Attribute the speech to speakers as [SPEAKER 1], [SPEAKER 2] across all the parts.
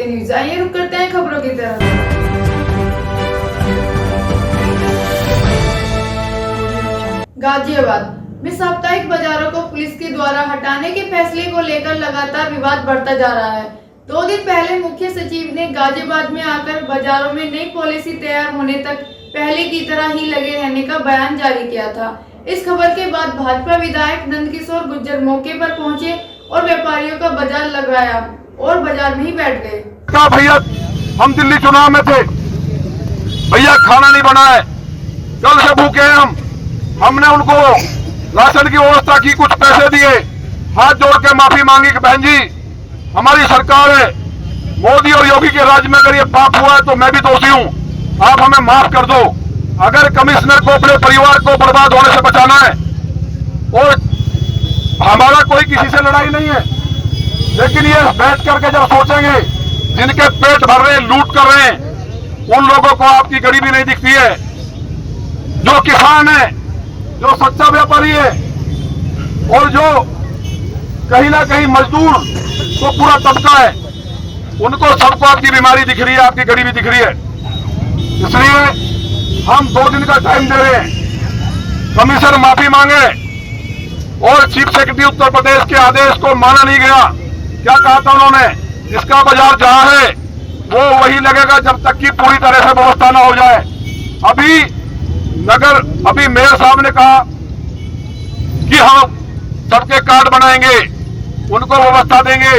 [SPEAKER 1] News. आइए रुक करते हैं खबरों की तरफ। गाजियाबाद में साप्ताहिक बाजारों को पुलिस के द्वारा हटाने के फैसले को लेकर लगातार विवाद बढ़ता जा रहा है। 2 दिन पहले मुख्य सचिव ने गाजियाबाद में आकर बाजारों में नई पॉलिसी तैयार होने तक पहले की तरह ही लगे रहने का बयान जारी किया था। इस खबर के बाद भाजपा विधायक नंदकिशोर गुर्जर मौके पर पहुंचे और व्यापारियों का बाजार लगाया और बाजार में ही बैठ गए।
[SPEAKER 2] भैया हम दिल्ली चुनाव में थे, भैया खाना नहीं बना है, कल से भूखे हैं हमने उनको राशन की व्यवस्था की, कुछ पैसे दिए, हाथ जोड़ के माफी मांगी कि बहन जी हमारी सरकार है, मोदी और योगी के राज्य में अगर ये पाप हुआ है तो मैं भी दोषी हूँ, आप हमें माफ कर दो। अगर कमिश्नर को अपने परिवार को बर्बाद होने से बचाना है, और हमारा कोई किसी से लड़ाई नहीं है, लेकिन ये बैठ करके जब सोचेंगे जिनके पेट भर रहे हैं, लूट कर रहे हैं, उन लोगों को आपकी गरीबी नहीं दिखती है। जो किसान है, जो सच्चा व्यापारी है, और जो कहीं ना कहीं मजदूर तो पूरा तबका है, उनको सबको आपकी बीमारी दिख रही है, आपकी गरीबी दिख रही है। इसलिए हम 2 दिन का टाइम दे रहे हैं, कमिश्नर माफी मांगे, और चीफ सेक्रेटरी उत्तर प्रदेश के आदेश को माना नहीं गया। क्या कहा था उन्होंने, जिसका बाजार जहां है वो वही लगेगा जब तक कि पूरी तरह से व्यवस्था न हो जाए। अभी मेयर साहब ने कहा कि हम सबके कार्ड बनाएंगे, उनको व्यवस्था देंगे,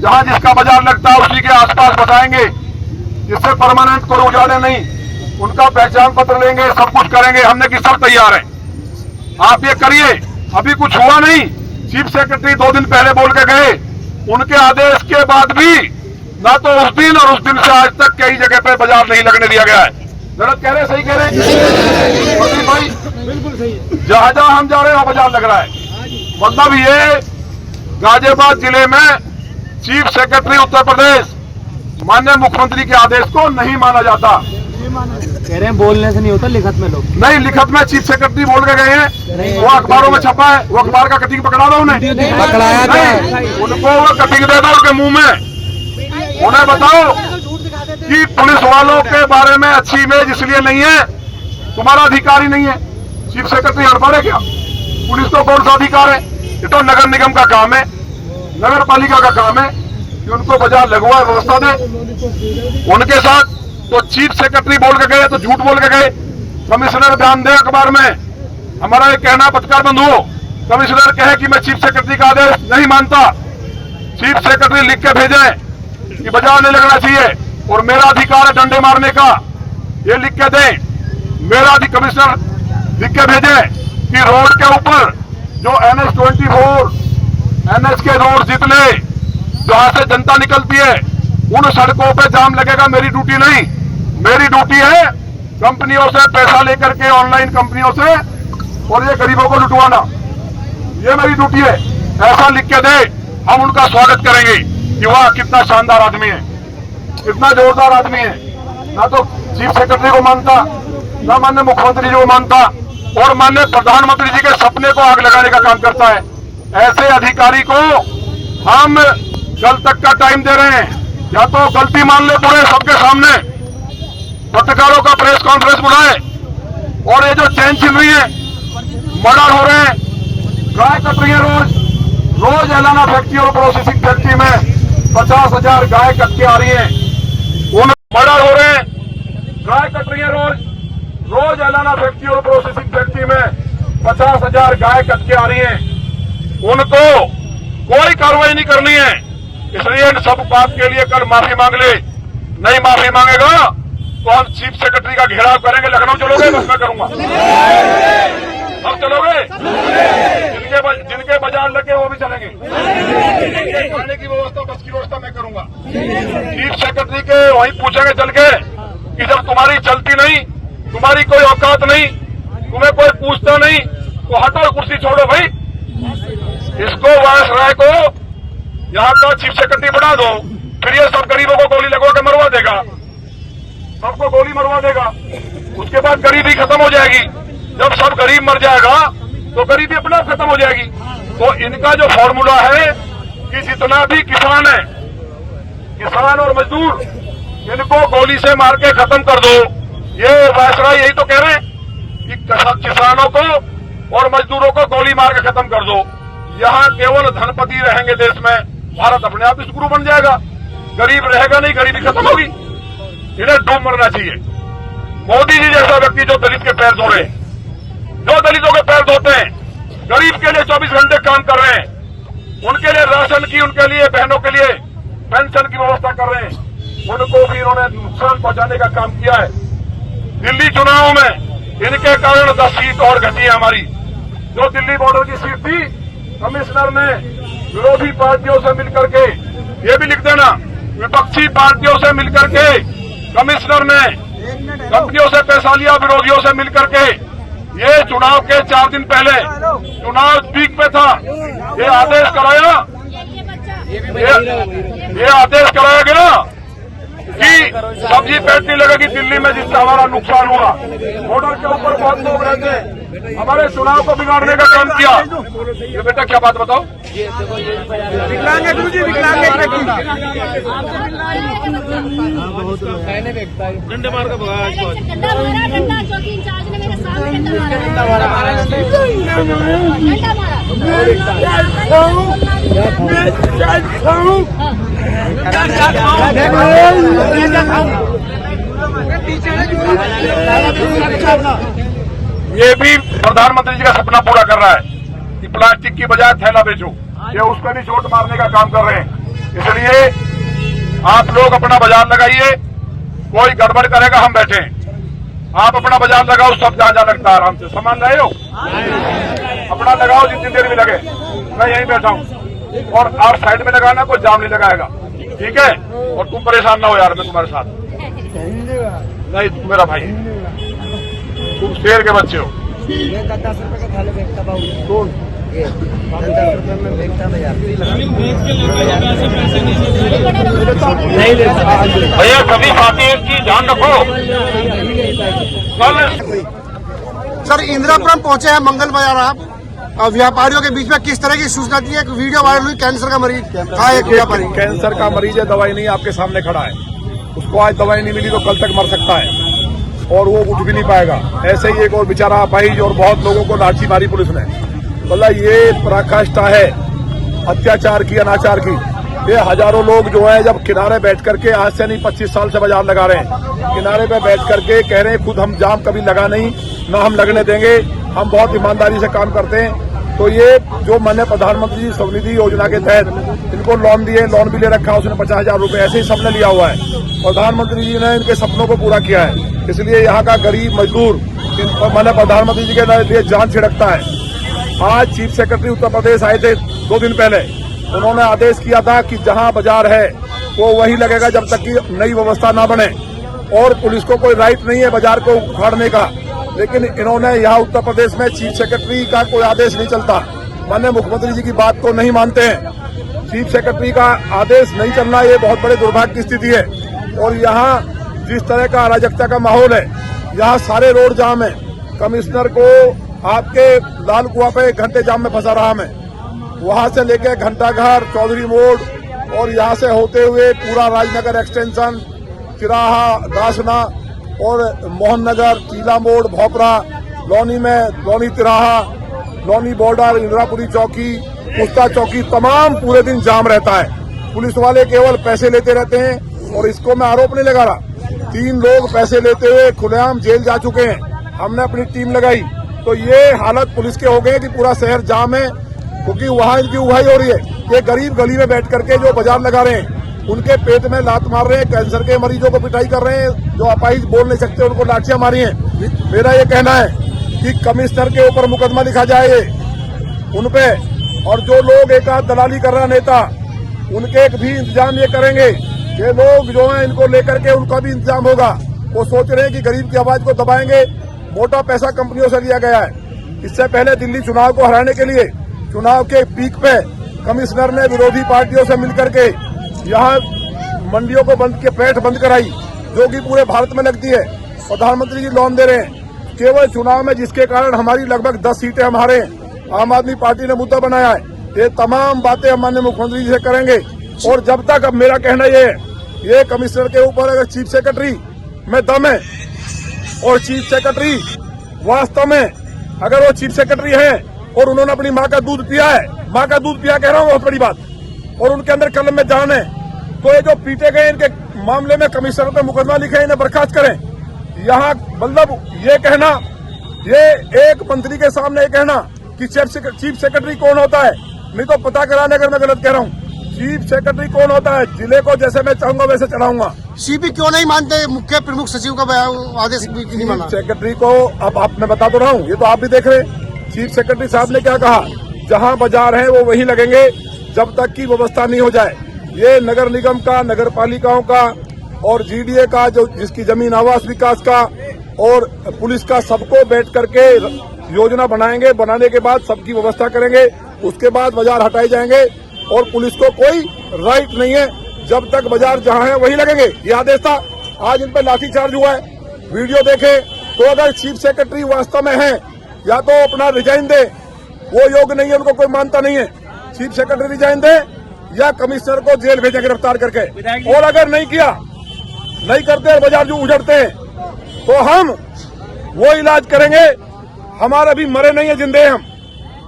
[SPEAKER 2] जहां जिसका बाजार लगता है उसी के आसपास बताएंगे, जिससे परमानेंट कोई उजाड़े नहीं, उनका पहचान पत्र लेंगे, सब कुछ करेंगे। हमने कि सब तैयार है, आप ये करिए। अभी कुछ हुआ नहीं, चीफ सेक्रेटरी 2 दिन पहले बोल के गए, उनके आदेश के बाद भी ना तो उस दिन और उस दिन से आज तक कई जगह पे बाजार नहीं लगने दिया गया है। गलत कह रहे, सही कह रहे भाई, बिल्कुल सही। जहां जहां हम जा रहे हैं वहां बाजार लग रहा है। मतलब ये गाजियाबाद जिले में चीफ सेक्रेटरी उत्तर प्रदेश माननीय मुख्यमंत्री के आदेश को नहीं माना जाता।
[SPEAKER 3] कह रहे हैं बोलने से नहीं होता, लिखत में लोग
[SPEAKER 2] नहीं, लिखत में चीफ सेक्रेटरी बोल के गए हैं, वो अखबारों में छपा है, वो अखबार का कटिंग पकड़ा दो उन्हें,
[SPEAKER 3] पकड़ाया
[SPEAKER 2] नहीं, उनको वो कटिंग दे दो उनके मुंह में, उन्हें बताओ कि पुलिस वालों के बारे में अच्छी इमेज इसलिए नहीं है, तुम्हारा अधिकार ही नहीं है। चीफ सेक्रेटरी हड़बड़ है क्या? पुलिस तो कौन सा अधिकार है? ये तो नगर निगम का काम है, नगर पालिका का काम है कि उनको बाजार लगवाए, व्यवस्था दे। उनके साथ तो चीफ सेक्रेटरी बोल के गए तो झूठ बोल के गए। कमिश्नर बयान दे अखबार में, हमारा ये कहना पत्रकार बंधुओं, कमिश्नर कहे कि मैं चीफ सेक्रेटरी का आदेश नहीं मानता, चीफ सेक्रेटरी लिख के भेजे कि बाजार नहीं लगना चाहिए और मेरा अधिकार है डंडे मारने का, ये लिख के दें। मेरा कमिश्नर लिख के भेजे कि रोड के ऊपर जो NH-24 NH के रोड जितने जहां से जनता निकलती है उन सड़कों पे जाम लगेगा। मेरी ड्यूटी नहीं, मेरी ड्यूटी है कंपनियों से पैसा लेकर के, ऑनलाइन कंपनियों से, और ये गरीबों को लुटवाना, ये मेरी ड्यूटी है। ऐसा लिख के दे, हम उनका स्वागत करेंगे कि वाह कितना शानदार आदमी है, कितना जोरदार आदमी है। ना तो चीफ सेक्रेटरी को मानता, ना माननीय मुख्यमंत्री जी को मानता, और माननीय प्रधानमंत्री जी के सपने को आग लगाने का काम करता है। ऐसे अधिकारी को हम कल तक का टाइम दे रहे हैं, या तो गलती मान ले पूरे सबके सामने, पत्रकारों का प्रेस कॉन्फ्रेंस बुलाए, और ये जो चैन छिन रही है, मर्डर हो रहे हैं, गाय कट रही है, रोज एलाना फैक्ट्री और प्रोसेसिंग फैक्ट्री में 50,000 गाय कट के आ रही है, उन मर्डर हो रहे हैं, गाय कट रही है, रोज एलाना फैक्ट्री और प्रोसेसिंग फैक्ट्री में 50,000 गाय कट के आ रही है, उनको कोई कार्रवाई नहीं करनी है। इसलिए इन सब बात के लिए कल माफी मांग ले, नहीं माफी मांगेगा तो हम चीफ सेक्रेटरी का घेराव करेंगे। लखनऊ चलोगे? बस मैं करूंगा, अब चलोगे? जिनके बाजार लगे वो भी चलेंगे, खाने की व्यवस्था, बस की व्यवस्था मैं करूंगा। चीफ सेक्रेटरी के वहीं पूछेंगे चल के कि जब तुम्हारी चलती नहीं, तुम्हारी कोई औकात नहीं, तुम्हें कोई पूछता नहीं, तो हटो, कुर्सी छोड़ो भाई। इसको वायसराय को यहाँ का चीफ सेक्रेटरी बना दो, फिर ये सब गरीबों को गोली लगवा के मरवा देगा, सबको गोली मरवा देगा, उसके बाद गरीबी खत्म हो जाएगी। जब सब गरीब मर जाएगा तो गरीबी अपने आप खत्म हो जाएगी। तो इनका जो फॉर्मूला है कि जितना भी किसान है, किसान और मजदूर इनको गोली से मार के खत्म कर दो। ये वायसराय यही तो कह रहे हैं कि किसानों को और मजदूरों को गोली मार के खत्म कर दो। यहाँ केवल धनपति रहेंगे देश में, भारत अपने आप सुरक्षित बन जाएगा, गरीब रहेगा नहीं, गरीबी खत्म होगी। इन्हें डूब मरना चाहिए। मोदी जी जैसा व्यक्ति जो दलित के पैर धो रहे हैं, जो दलितों के पैर धोते हैं, गरीब के लिए 24 घंटे काम कर रहे हैं, उनके लिए राशन की, उनके लिए बहनों के लिए पेंशन की व्यवस्था कर रहे हैं, उनको भी इन्होंने नुकसान पहुंचाने का काम किया है। दिल्ली चुनाव में इनके कारण 10 सीट और घटी है हमारी। जो दिल्ली बॉर्डर की सीट थी, कमिश्नर ने विरोधी पार्टियों से मिलकर के, ये भी लिख देना, विपक्षी पार्टियों से मिलकर के कमिश्नर ने कंपनियों से पैसा लिया, विरोधियों से मिलकर के। ये चुनाव के 4 दिन पहले, चुनाव पीक पे था, ये आदेश कराया, ये आदेश कराया गया कि सब्जी पेट नहीं लगेगी दिल्ली में, जिससे हमारा नुकसान हुआ। बॉर्डर के ऊपर बहुत लोग रहते हैं, हमारे चुनाव को बिगाड़ने का काम किया। ये बेटा क्या बात बताओ,
[SPEAKER 3] विकलांग गुरु जी, विकलांग डंडे मार का
[SPEAKER 4] डंडा चौकी इंचार्ज ने मेरे सामने डंडा मारा।
[SPEAKER 2] ये भी प्रधानमंत्री जी का सपना पूरा कर रहा है कि प्लास्टिक की बजाय थैला बेचो। ये उसको भी चोट मारने का काम कर रहे हैं। इसलिए आप लोग अपना बाजार लगाइए, कोई गड़बड़ करेगा हम बैठे हैं। आप अपना बाजार लगाओ, सब जहां जहां लगता है आराम से। सामान लाए हो, अपना लगाओ जितनी देर भी लगे, मैं यहीं बैठा हूं। और आप साइड में लगाना, कोई जाम नहीं लगाएगा, ठीक है? और तुम परेशान ना हो यार, मैं तुम्हारे साथ नहीं, तुम मेरा भाई है, तुम शेर के बच्चे हो।
[SPEAKER 3] 10 रुपए का थाली बेचता बाबू, कौन? ये 10 रुपए में बेचता भैया, नहीं लेता
[SPEAKER 2] भैया। सभी बातें की ध्यान रखो। कल
[SPEAKER 5] सर इंदिरापुरम पहुंचे हैं मंगल बाजार आप, व्यापारियों के बीच में किस तरह की सूचना दी है? एक वीडियो वायरल हुई, कैंसर का मरीज था, एक व्यापारी
[SPEAKER 2] कैंसर का मरीज है, दवाई नहीं, आपके सामने खड़ा है। उसको आज दवाई नहीं मिली तो कल तक मर सकता है और वो उठ भी नहीं पाएगा। ऐसे ही एक और बेचारा अपाहिज, और बहुत लोगों को लाठी मारी पुलिस ने। मतलब ये पराकाष्ठा है अत्याचार की, अनाचार की। ये हजारों लोग जो है जब किनारे बैठ करके, आज से नहीं 25 साल से बाजार लगा रहे हैं, किनारे पे बैठ करके कह रहे हैं खुद हम जाम कभी लगा नहीं, ना हम लगने देंगे, हम बहुत ईमानदारी से काम करते हैं। तो ये जो मैंने प्रधानमंत्री स्वनिधि योजना के तहत इनको लोन दिए, लोन भी ले रखा है उसने 50,000 रुपए, ऐसे ही सबने लिया हुआ है। प्रधानमंत्री जी ने इनके सपनों को पूरा किया है। इसलिए यहाँ का गरीब मजदूर मैंने प्रधानमंत्री जी के लिए जान छिड़कता है। आज चीफ सेक्रेटरी उत्तर प्रदेश आए थे 2 दिन पहले, उन्होंने आदेश किया था कि जहाँ बाजार है वो वही लगेगा जब तक कि नई व्यवस्था ना बने, और पुलिस को कोई राइट नहीं है बाजार को उखाड़ने का। लेकिन इन्होंने यहाँ उत्तर प्रदेश में चीफ सेक्रेटरी का कोई आदेश नहीं चलता, माननीय मुख्यमंत्री जी की बात को नहीं मानते हैं। चीफ सेक्रेटरी का आदेश नहीं चलना ये बहुत बड़े दुर्भाग्य की स्थिति है। और यहाँ जिस तरह का अराजकता का माहौल है, यहाँ सारे रोड जाम है। कमिश्नर को आपके लाल कुआं पे 1 घंटे जाम में फंसा रहा मैं, वहां से लेके घंटाघर, चौधरी मोड़ और यहाँ से होते हुए पूरा राजनगर एक्सटेंशन, चिराहा, दासना और मोहन नगर, टीला मोड़, भोपरा, लोनी में लोनी तिराहा, लोनी बॉर्डर, इंदिरापुरी चौकी, कुस्ता चौकी, तमाम पूरे दिन जाम रहता है। पुलिस वाले केवल पैसे लेते रहते हैं। और इसको मैं आरोप नहीं लगा रहा, 3 लोग पैसे लेते हुए खुलेआम जेल जा चुके हैं, हमने अपनी टीम लगाई। तो ये हालत पुलिस के हो गए कि पूरा शहर जाम है, क्योंकि वहां इनकी उहाई हो रही है। ये गरीब गली में बैठ करके जो बाजार लगा रहे हैं, उनके पेट में लात मार रहे हैं, कैंसर के मरीजों को पिटाई कर रहे हैं, जो अपाहिज बोल नहीं सकते उनको लाठियां मारी हैं। मेरा ये कहना है कि कमिश्नर के ऊपर मुकदमा लिखा जाए उन पे, और जो लोग एक आध दलाली कर रहा नेता, उनके भी इंतजाम ये करेंगे। ये लोग जो है इनको लेकर के उनका भी इंतजाम होगा। वो सोच रहे हैं कि गरीब की आवाज को दबाएंगे। मोटा पैसा कंपनियों से लिया गया है। इससे पहले दिल्ली चुनाव को हराने के लिए चुनाव के पीक पे कमिश्नर ने विरोधी पार्टियों से मिलकर के यहाँ मंडियों को बंद के पेट बंद कराई, जो कि पूरे भारत में लगती है। प्रधानमंत्री जी लोन दे रहे हैं केवल चुनाव में, जिसके कारण हमारी लगभग 10 सीटें हम हारे हैं। आम आदमी पार्टी ने मुद्दा बनाया है। ये तमाम बातें हम माननीय मुख्यमंत्री जी से करेंगे। और जब तक, अब मेरा कहना ये है ये कमिश्नर के ऊपर अगर चीफ सेक्रेटरी में दम है और चीफ सेक्रेटरी वास्तव में अगर वो चीफ सेक्रेटरी है और उन्होंने अपनी माँ का दूध पिया है, माँ का दूध पिया कह रहा हूँ बहुत बड़ी बात, और उनके अंदर कलम में जान है, तो ये जो पीटे गए इनके मामले में कमिश्नर पे मुकदमा लिखे इन्हें बर्खास्त करें। यहाँ मतलब ये कहना, ये एक मंत्री के सामने ये कहना कि चीफ सेक्रेटरी कौन होता है, नहीं तो पता कराने अगर मैं गलत कह रहा हूँ। चीफ सेक्रेटरी कौन होता है, जिले को जैसे मैं चाहूंगा वैसे चलाऊंगा।
[SPEAKER 5] सीपी क्यों नहीं मानते मुख्य प्रमुख सचिव का आदेश नहीं माना?
[SPEAKER 2] सेक्रेटरी को अब मैं बता तो रहा हूँ, ये तो आप भी देख रहे हैं। चीफ सेक्रेटरी साहब ने क्या कहा, जहाँ बाजार है वो वहीं लगेंगे जब तक की व्यवस्था नहीं हो जाए। ये नगर निगम का, नगर पालिकाओं का और जीडीए का, जो जिसकी जमीन आवास विकास का और पुलिस का, सबको बैठ करके योजना बनाएंगे। बनाने के बाद सबकी व्यवस्था करेंगे, उसके बाद बाजार हटाए जाएंगे और पुलिस को कोई राइट नहीं है, जब तक बाजार जहाँ है वहीं लगेंगे। ये आदेश था। आज इन पर लाठीचार्ज हुआ है, वीडियो देखे। तो अगर चीफ सेक्रेटरी वास्तव में है, या तो अपना रिजाइन दे, वो योग्य नहीं है, उनको कोई मानता नहीं है। चीफ सेक्रेटरी रिजाइन दे या कमिश्नर को जेल भेजे गिरफ्तार करके, और अगर नहीं किया, नहीं करते और बाजार जो उजड़ते हैं तो हम वो इलाज करेंगे। हमारा भी मरे नहीं है, जिंदे हम।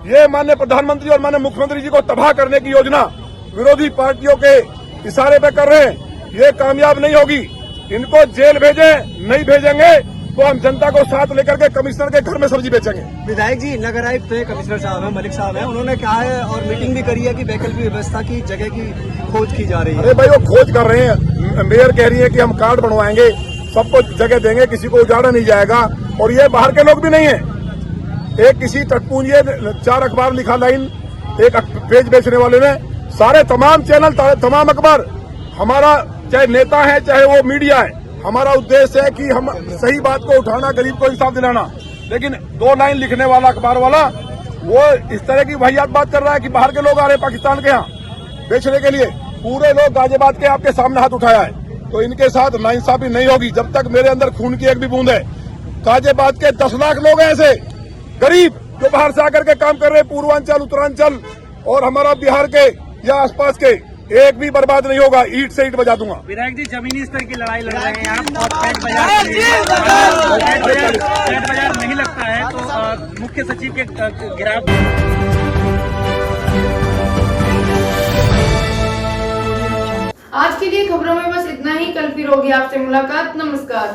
[SPEAKER 2] ये माननीय प्रधानमंत्री और माननीय मुख्यमंत्री जी को तबाह करने की योजना विरोधी पार्टियों के इशारे पे कर रहे हैं, ये कामयाब नहीं होगी। इनको जेल भेजे, नहीं भेजेंगे तो हम जनता को साथ लेकर के कमिश्नर के घर में सब्जी बेचेंगे।
[SPEAKER 3] विधायक जी, नगर आयुक्त है, कमिश्नर साहब है, मलिक साहब है, उन्होंने कहा है और मीटिंग भी करी है कि वैकल्पिक व्यवस्था की जगह की खोज की जा रही है।
[SPEAKER 2] अरे भाई, वो खोज कर रहे हैं। मेयर कह रही है कि हम कार्ड बनवाएंगे, सबको जगह देंगे, किसी को उजाड़ा नहीं जाएगा। और ये बाहर के लोग भी नहीं है। एक किसी टटपूंजे 4 अखबार लिखा लाइन, एक पेज बेचने वाले ने, सारे तमाम चैनल, तमाम अखबार, हमारा चाहे नेता है चाहे वो मीडिया है, हमारा उद्देश्य है कि हम सही बात को उठाना, गरीब को इंसाफ दिलाना। लेकिन 2 लाइन लिखने वाला अखबार वाला वो इस तरह की वाहियात बात कर रहा है कि बाहर के लोग आ रहे हैं पाकिस्तान के यहाँ बेचने के लिए। पूरे लोग गाजियाबाद के आपके सामने हाथ उठाया है, तो इनके साथ नाइंसाफी नहीं होगी जब तक मेरे अंदर खून की एक भी बूंद है। गाजियाबाद के 10 लाख लोग हैं ऐसे गरीब जो बाहर से आकर के काम कर रहे हैं, पूर्वांचल, उत्तरांचल और हमारा बिहार के या आसपास के, एक भी बर्बाद नहीं होगा। ईंट से ईंट बजा दूंगा।
[SPEAKER 6] विधायक जी, जमीनी स्तर की लड़ाई लड़ रहे हैं आप, और पैट बाजार नहीं लगता है तो मुख्य सचिव के गिराव।
[SPEAKER 1] आज के लिए खबरों में बस इतना ही। कल फिर होगी आपसे मुलाकात। नमस्कार।